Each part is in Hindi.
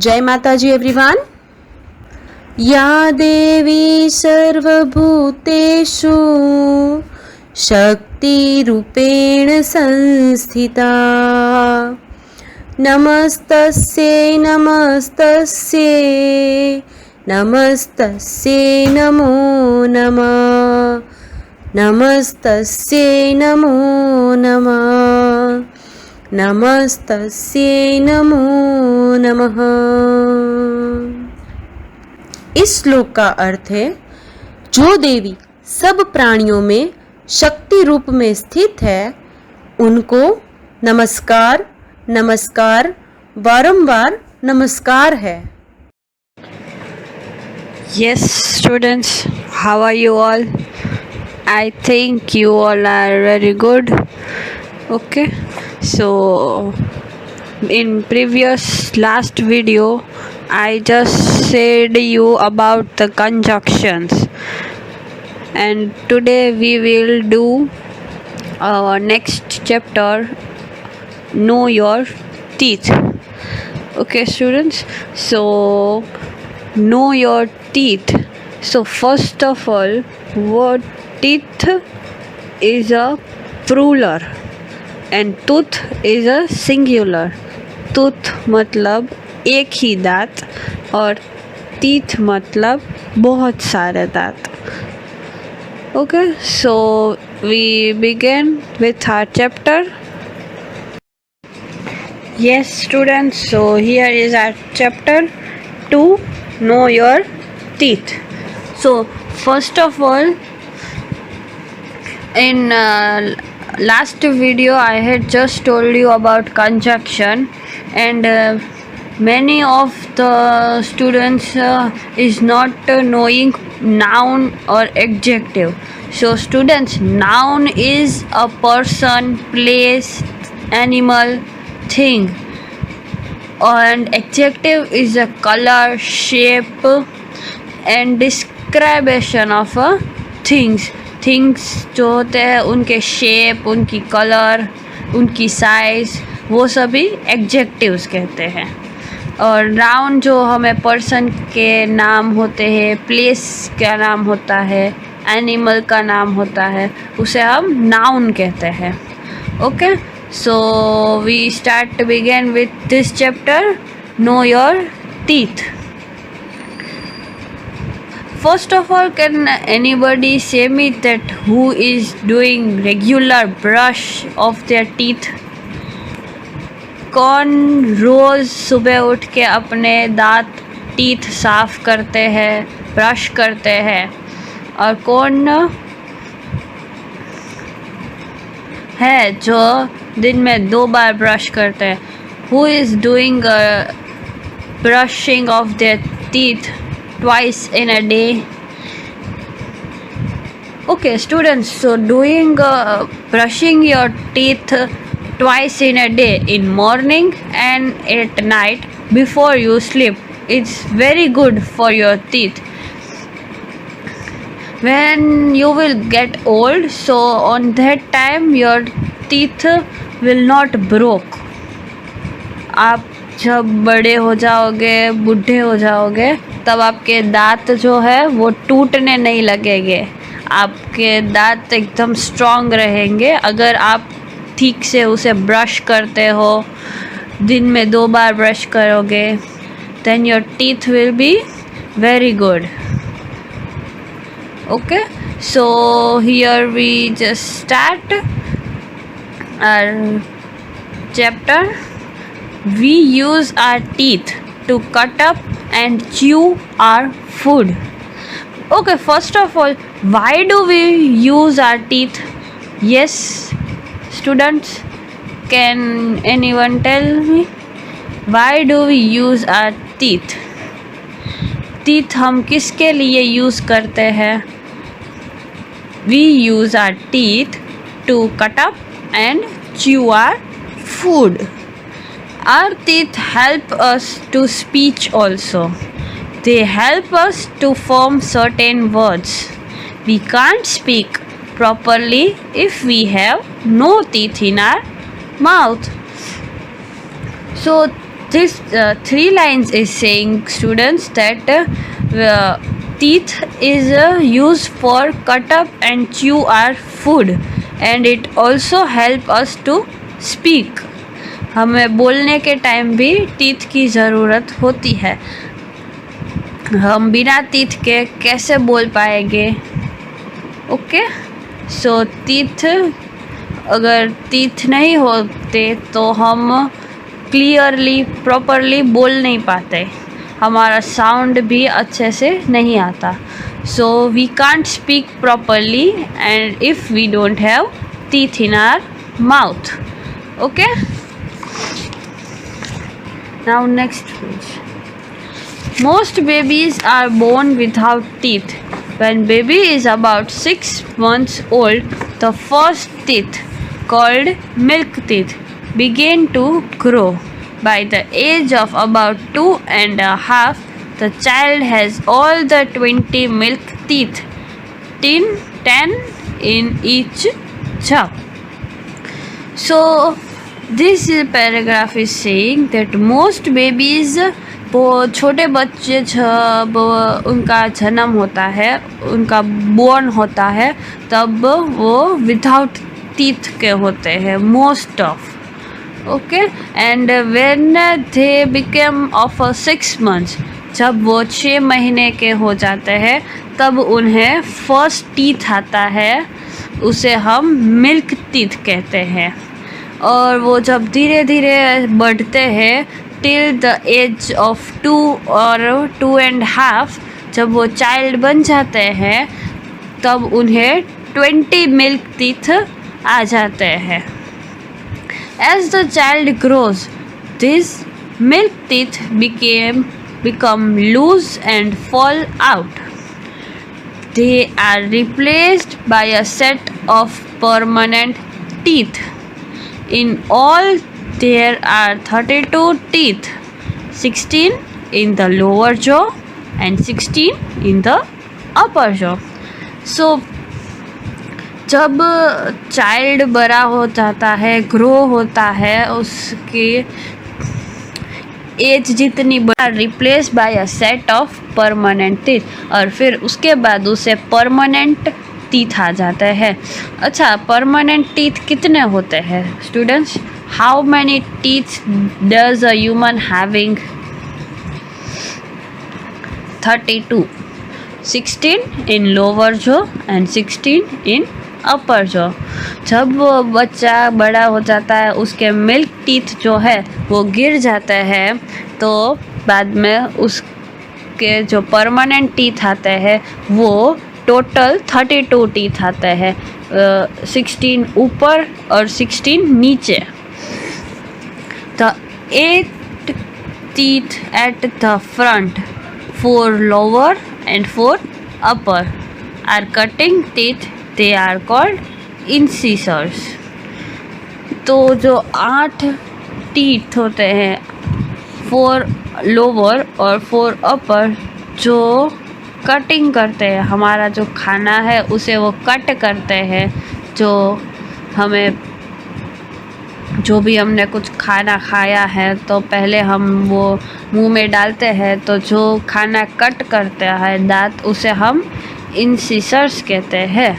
जय माताजी एवरीवन। या देवी सर्वभूतेषु शक्तिरूपेण संस्थिता नमस्तस्यै नमस्तस्यै नमस्तस्यै नमो नमः नमस्तस्यै नमो नमः नमस्तस्यै नमो नमः। इस श्लोक का अर्थ है, जो देवी सब प्राणियों में शक्ति रूप में स्थित है उनको नमस्कार नमस्कार बारंबार नमस्कार है। Yes, students, how are you all? I think you all are very good. Okay, so in last video, I just said you about the conjunctions, and today we will do our next chapter, Know Your Teeth. Okay, students, so know your teeth. So first of all, what teeth is a plural and tooth is a singular. Tooth मतलब एक ही दांत और teeth मतलब बहुत सारे दांत. Okay, so we begin with our chapter. Yes, students, so here is our chapter 2, Know Your Teeth. So first of all, in last video I had just told you about conjunction, and many of the students is not knowing noun or adjective. So students, noun is a person, place, animal, thing, and adjective is a color, shape and description of a things. जो होते हैं उनके शेप, उनकी कलर, उनकी साइज, वो सभी एडजेक्टिव्स कहते हैं. और नाउन जो हमें पर्सन के नाम होते हैं, प्लेस का नाम होता है, एनिमल का नाम होता है, उसे हम नाउन कहते हैं. Okay, so we start to begin with this chapter, Know Your Teeth. First of all, can anybody say me that who is doing regular brush of their teeth? कौन रोज़ सुबह उठ के अपने दांत टीथ साफ करते हैं, ब्रश करते हैं? और कौन है जो दिन में 2 बार ब्रश करते हैं? Who is doing brushing of their teeth twice in a day? Okay, students, so doing brushing your teeth twice in a day, in morning and at night before you sleep, it's very good for your teeth. When you will get old, so on that time your teeth will not broke. आप जब बड़े हो जाओगे, बूढ़े हो जाओगे, तब आपके दांत जो है वो टूटने नहीं लगेंगे. आपके दांत एकदम स्ट्रॉन्ग रहेंगे अगर आप ठीक से उसे ब्रश करते हो. दिन में 2 बार ब्रश करोगे, then your teeth will be very good. Okay, so here we just start our chapter. We use our teeth to cut up and chew our food. Okay, first of all, why do we use our teeth? Yes, students, can anyone tell me why do we use our teeth? Teeth हम किसके लिए यूज़ करते हैं? We use our teeth to cut up and chew our food. Our teeth help us to speech also. They help us to form certain words. We can't speak properly if we have no teeth in our mouth. So this 3 lines is saying students that teeth is used for cut up and chew our food and it also help us to speak. हमें बोलने के टाइम भी टीथ की ज़रूरत होती है. हम बिना टीथ के कैसे बोल पाएंगे? ओके, सो टीथ, अगर टीथ नहीं होते तो हम क्लियरली प्रॉपरली बोल नहीं पाते, हमारा साउंड भी अच्छे से नहीं आता. So we can't speak properly and if we don't have teeth in our mouth. Okay, now next page. Most babies are born without teeth. When baby is about 6 months old, the first teeth, called milk teeth, begin to grow. By the age of about 2.5, the child has all the 20 milk teeth, 10 in each jaw. So, this paragraph is saying that most babies, वो छोटे बच्चे जब उनका जन्म होता है, उनका बोर्न होता है, तब वो विदाउट टीथ के होते हैं most of. Okay, and when they become of 6 months, जब वो 6 महीने के हो जाते हैं तब उन्हें फर्स्ट टीथ आता है, उसे हम मिल्क टीथ कहते हैं. और वो जब धीरे धीरे बढ़ते हैं टिल द एज ऑफ 2 और 2.5, जब वो चाइल्ड बन जाते हैं तब उन्हें 20 मिल्क टीथ आ जाते हैं. As the child grows, this milk teeth become loose and fall out. They are replaced by a set of permanent teeth. In all, there are 32 teeth, 16 in the lower jaw and 16 in the upper jaw. So, जब चाइल्ड बड़ा हो जाता है, ग्रो होता है, उसकी एज जितनी बड़ा, replace by a set of permanent teeth, और फिर उसके बाद उसे परमानेंट टीथ आ जाते हैं. अच्छा, परमानेंट टीथ कितने होते हैं students? How many teeth does a human having? 32. 16 in lower jaw and 16 in upper jaw. जब वो बच्चा बड़ा हो जाता है, उसके मिल्क टीथ जो है वो गिर जाते हैं, तो बाद में उसके जो परमानेंट टीथ आते हैं वो टोटल 32 टीथ आते हैं, 16 ऊपर और 16 नीचे. The 8 teeth at the front, 4 lower and 4 upper, are cutting teeth. They are called incisors. तो जो 8 टीथ होते हैं, 4 लोअर और 4 अपर, जो कटिंग करते हैं, हमारा जो खाना है उसे वो कट करते हैं. जो हमें, जो भी हमने कुछ खाना खाया है तो पहले हम वो मुंह में डालते हैं, तो जो खाना कट करता है दांत, उसे हम इंसिसर्स कहते हैं.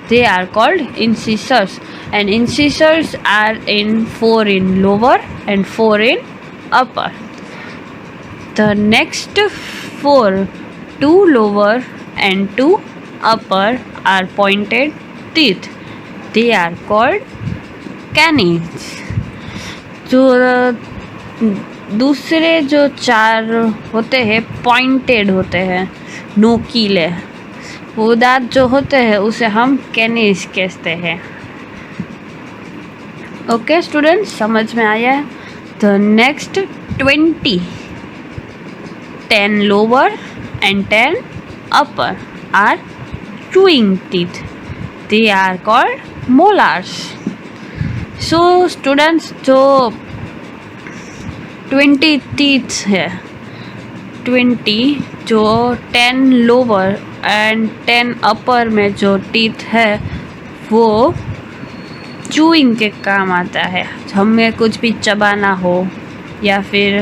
They are called incisors, and incisors are in 4 in lower and 4 in upper. The next 4, 2 lower and 2 upper, are pointed teeth. They are called canines. जो दूसरे जो 4 होते हैं पॉइंटेड होते हैं, नोकीले, वो दांत जो होते हैं उसे हम कैनिस कहते हैं. ओके स्टूडेंट्स, समझ में आया है? The next 20, 10 lower and 10 upper, are chewing teeth. They are called molars. So students, जो 20 teeth है, 20 जो 10 लोअर एंड 10 अपर में जो टीथ है वो चूइंग के काम आता है. हमें कुछ भी चबाना हो या फिर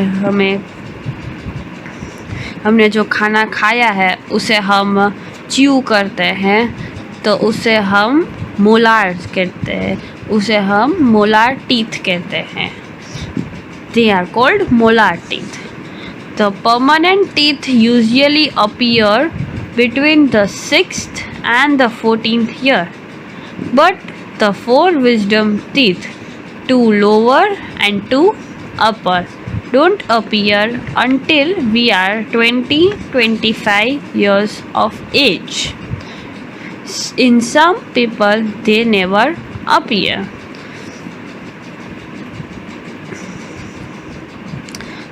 हमने जो खाना खाया है उसे हम च्यू करते हैं तो उसे हम मोलार कहते हैं, उसे हम मोलार टीथ कहते हैं। They are called molar teeth. The permanent teeth usually appear between the 6th and the 14th year, but the 4 wisdom teeth, 2 lower and 2 upper, don't appear until we are 20-25 years of age. In some people, they never appear.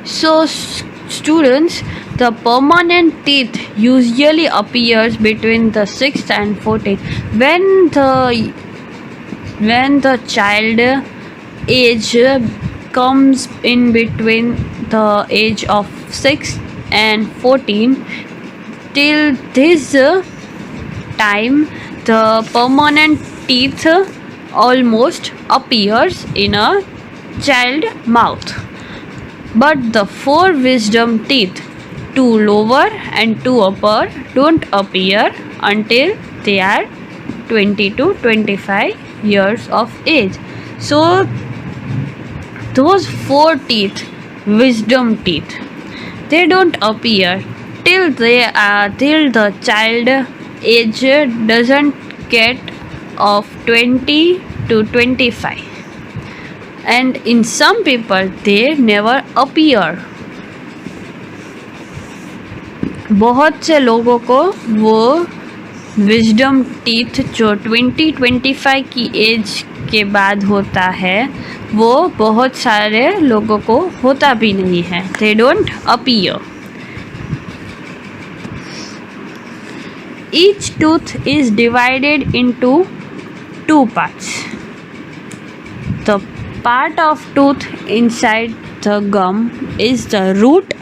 So students, the permanent teeth usually appears between the 6th and 14th. When the child age comes in between the age of 6 and 14, till this time the permanent teeth almost appears in a child mouth. But the 4 wisdom teeth, 2 lower and 2 upper, don't appear until they are 20 to 25 years of age. So those 4 teeth, wisdom teeth, they don't appear till the child age doesn't get of 20 to 25. And in some people they never appear. बहुत से लोगों को वो विजडम टीथ जो 20-25 की एज के बाद होता है वो बहुत सारे लोगों को होता भी नहीं है. They don't appear. Each tooth is divided into 2 parts. The part of tooth inside the gum is the root.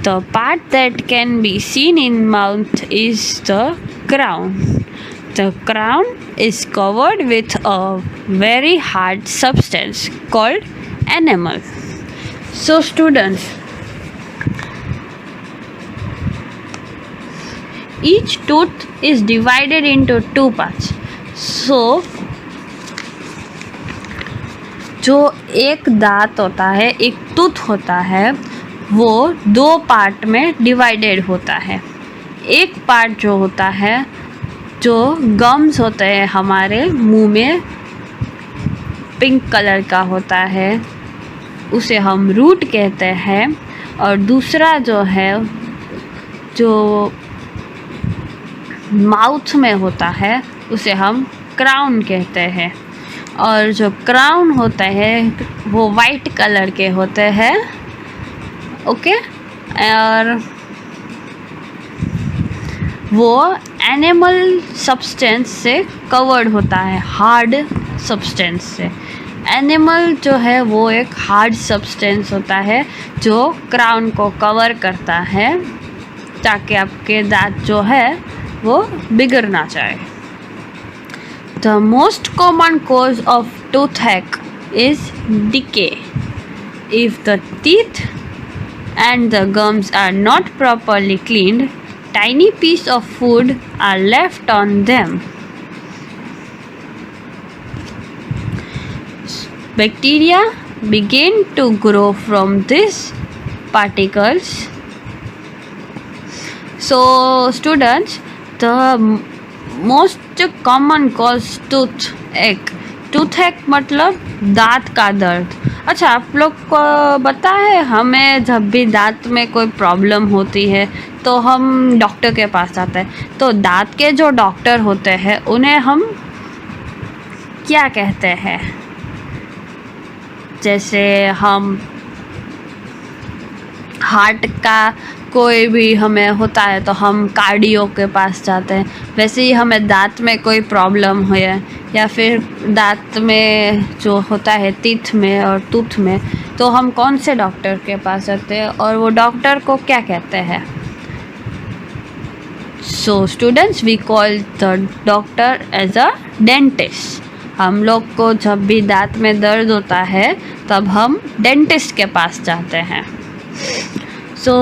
The part that can be seen in mouth is the crown. The crown is covered with a very hard substance called enamel. So students, each tooth is divided into 2 parts. So जो एक दांत होता है, एक टूथ होता है, वो 2 पार्ट में डिवाइडेड होता है. एक पार्ट जो होता है, जो गम्स होते हैं हमारे मुंह में, पिंक कलर का होता है, उसे हम रूट कहते हैं. और दूसरा जो है, जो माउथ में होता है, उसे हम क्राउन कहते हैं. और जो क्राउन होता है वो वाइट कलर के होते हैं. ओके, और वो एनिमल सब्सटेंस से कवर्ड होता है, हार्ड सब्सटेंस से. एनिमल जो है वो एक हार्ड सब्सटेंस होता है जो क्राउन को कवर करता है ताकि आपके दांत जो है वो बिगड़ ना जाए. The most common cause of toothache is decay. If the teeth and the gums are not properly cleaned, tiny pieces of food are left on them. Bacteria begin to grow from these particles. So students, the most common cause toothache मतलब दांत का दर्द. अच्छा, आप लोग को पता है, हमें जब भी दांत में कोई प्रॉब्लम होती है तो हम डॉक्टर के पास जाते हैं. तो दांत के जो डॉक्टर होते हैं उन्हें हम क्या कहते हैं? जैसे हम हार्ट का कोई भी हमें होता है तो हम कार्डियो के पास जाते हैं. वैसे ही हमें दांत में कोई प्रॉब्लम हो या फिर दांत में जो होता है टीथ में और टूथ में, तो हम कौन से डॉक्टर के पास जाते हैं और वो डॉक्टर को क्या कहते हैं? So students, we call the doctor as a dentist. हम लोग को जब भी दांत में दर्द होता है तब हम डेंटिस्ट के पास जाते हैं. So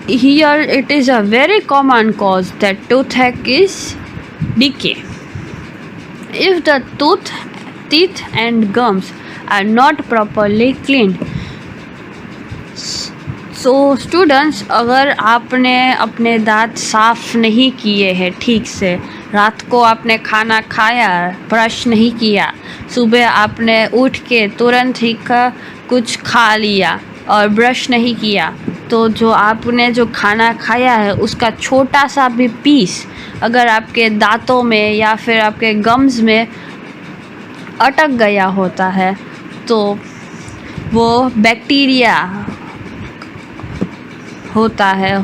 here it is a very common cause that toothache is decay. If the teeth and gums are not properly cleaned. So students, अगर आपने अपने दांत साफ नहीं किए हैं ठीक से, रात को आपने खाना खाया, ब्रश नहीं किया, सुबह आपने उठ के तुरंत ही कुछ खा लिया और ब्रश नहीं किया, तो जो आपने जो खाना खाया है उसका छोटा सा भी पीस अगर आपके दांतों में या फिर आपके गम्स में अटक गया होता है तो वो बैक्टीरिया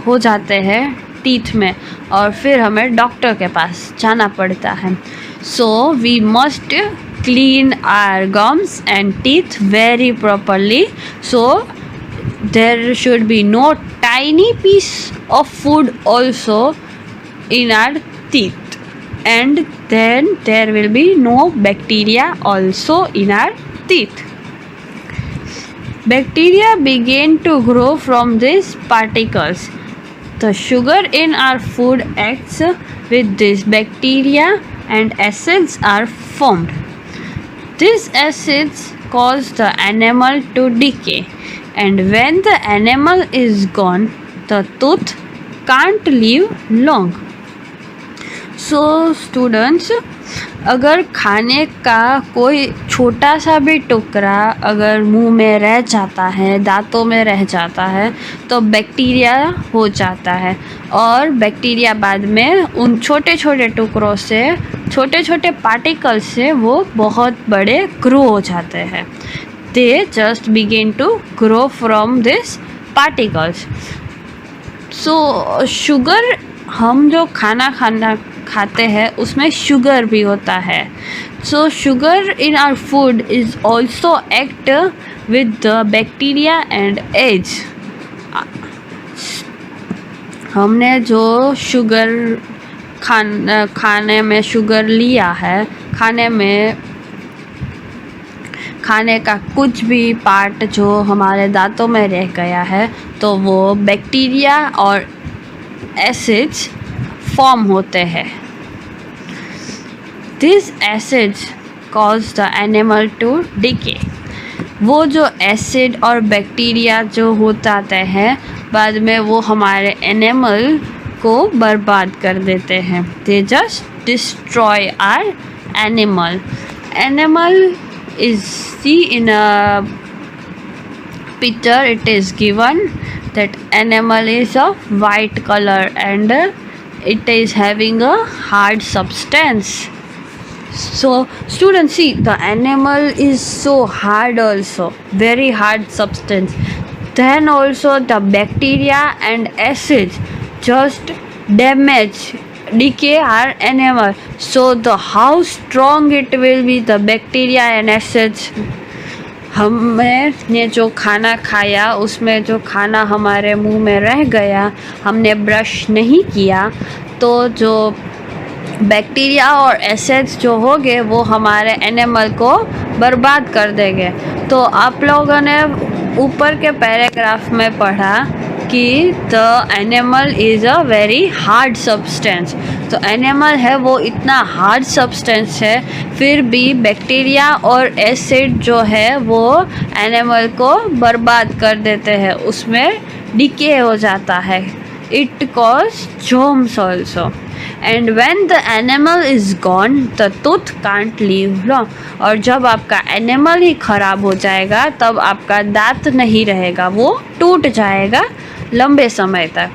हो जाते हैं टीथ में और फिर हमें डॉक्टर के पास जाना पड़ता है. So we must clean our gums and teeth very properly. So there should be no tiny piece of food also in our teeth, and then there will be no bacteria also in our teeth. Bacteria begin to grow from these particles. The sugar in our food acts with these bacteria and acids are formed. These acids cause the enamel to decay, and when the enamel is gone, the tooth can't live long. So students, अगर खाने का कोई छोटा सा भी टुकड़ा अगर मुंह में रह जाता है, दांतों में रह जाता है, तो बैक्टीरिया हो जाता है और बैक्टीरिया बाद में उन छोटे छोटे टुकड़ों से, छोटे छोटे पार्टिकल से वो बहुत बड़े ग्रो हो जाते हैं. They just begin to grow from these particles. So sugar, हम जो खाना खाते हैं उसमें शुगर भी होता है. So sugar in our food is also act with the bacteria and eggs. हमने जो शुगर खाने में शुगर लिया है, खाने का कुछ भी पार्ट जो हमारे दांतों में रह गया है तो वो बैक्टीरिया और एसिड्स फॉर्म होते हैं. This acids cause the enamel to decay. वो जो एसिड और बैक्टीरिया जो हो जाते हैं बाद में वो हमारे एनिमल को बर्बाद कर देते हैं. They just destroy our enamel. Enamel is see in a picture, it is given that animal is of white color and it is having a hard substance. So students, see, the animal is so hard also, very hard substance. Then also the bacteria and acids just decay our animal. So the how strong it will be, the bacteria and acids. हमने जो खाना खाया उसमें जो खाना हमारे मुंह में रह गया, हमने ब्रश नहीं किया, तो जो बैक्टीरिया और एसिड्स जो होंगे वो हमारे एनिमल को बर्बाद कर देंगे. तो आप लोगों ने ऊपर के पैराग्राफ में पढ़ा कि the animal is a very hard substance. तो एनिमल है वो इतना हार्ड सब्सटेंस है, फिर भी बैक्टीरिया और एसिड जो है वो एनिमल को बर्बाद कर देते हैं, उसमें डिके हो जाता है. It cause germs also. And when the animal is gone the tooth can't live long. और जब आपका एनिमल ही ख़राब हो जाएगा तब आपका दांत नहीं रहेगा, वो टूट जाएगा लंबे समय तक.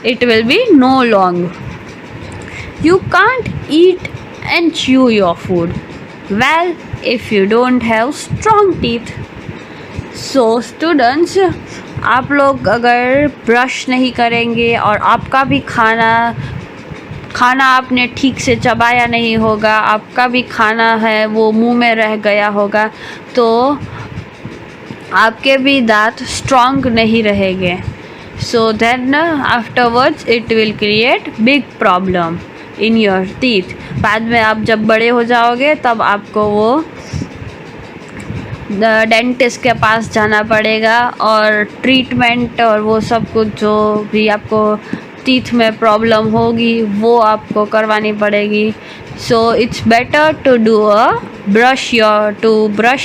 It will be no long. You can't eat and chew your food well if you don't have strong teeth. So students, आप लोग अगर ब्रश नहीं करेंगे और आपका भी खाना आपने ठीक से चबाया नहीं होगा, आपका भी खाना है वो मुंह में रह गया होगा, तो आपके भी दांत स्ट्रॉन्ग नहीं रहेंगे. So then afterwards it will create big problem in your teeth. बाद में आप जब बड़े हो जाओगे तब आपको वो डेंटिस्ट के पास जाना पड़ेगा और ट्रीटमेंट और वो सब कुछ जो भी आपको टीथ में प्रॉब्लम होगी वो आपको करवानी पड़ेगी. So it's better to do brush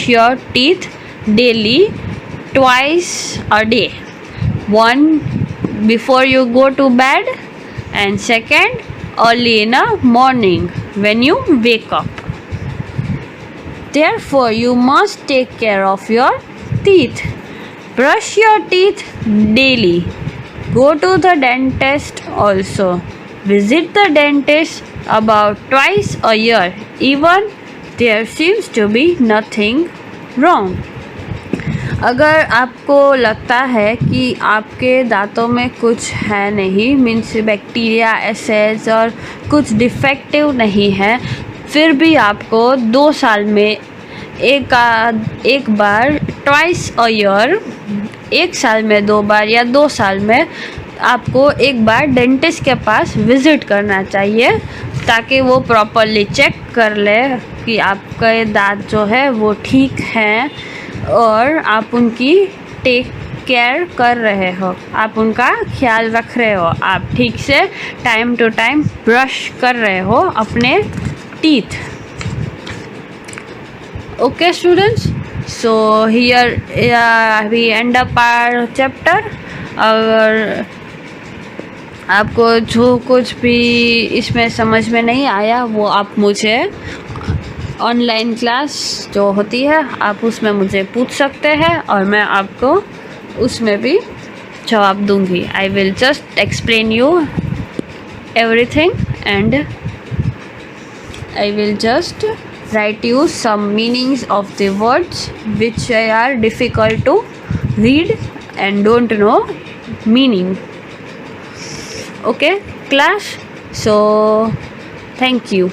your teeth daily twice a day. One before you go to bed and second early in the morning when you wake up. Therefore, you must take care of your teeth. Brush your teeth daily. Go to the dentist also. Visit the dentist about twice a year. Even there seems to be nothing wrong. अगर आपको लगता है कि आपके दांतों में कुछ है नहीं, मीन्स बैक्टीरिया एसेज और कुछ डिफेक्टिव नहीं है, फिर भी आपको 2 साल में एक बार ट्वाइस अ ईयर, 1 साल में 2 बार या 2 साल में आपको एक बार डेंटिस्ट के पास विज़िट करना चाहिए ताकि वो प्रॉपरली चेक कर ले कि आपके दांत जो है वो ठीक हैं और आप उनकी टेक केयर कर रहे हो, आप उनका ख्याल रख रहे हो, आप ठीक से टाइम टू टाइम ब्रश कर रहे हो अपने teeth. Okay students, so here we end up our chapter. अगर आपको जो कुछ भी इसमें समझ में नहीं आया वो आप मुझे ऑनलाइन क्लास जो होती है आप उसमें मुझे पूछ सकते हैं और मैं आपको उसमें भी जवाब दूंगी. I will just explain you everything and I will just write you some meanings of the words which are difficult to read and don't know meaning. Okay class, so thank you.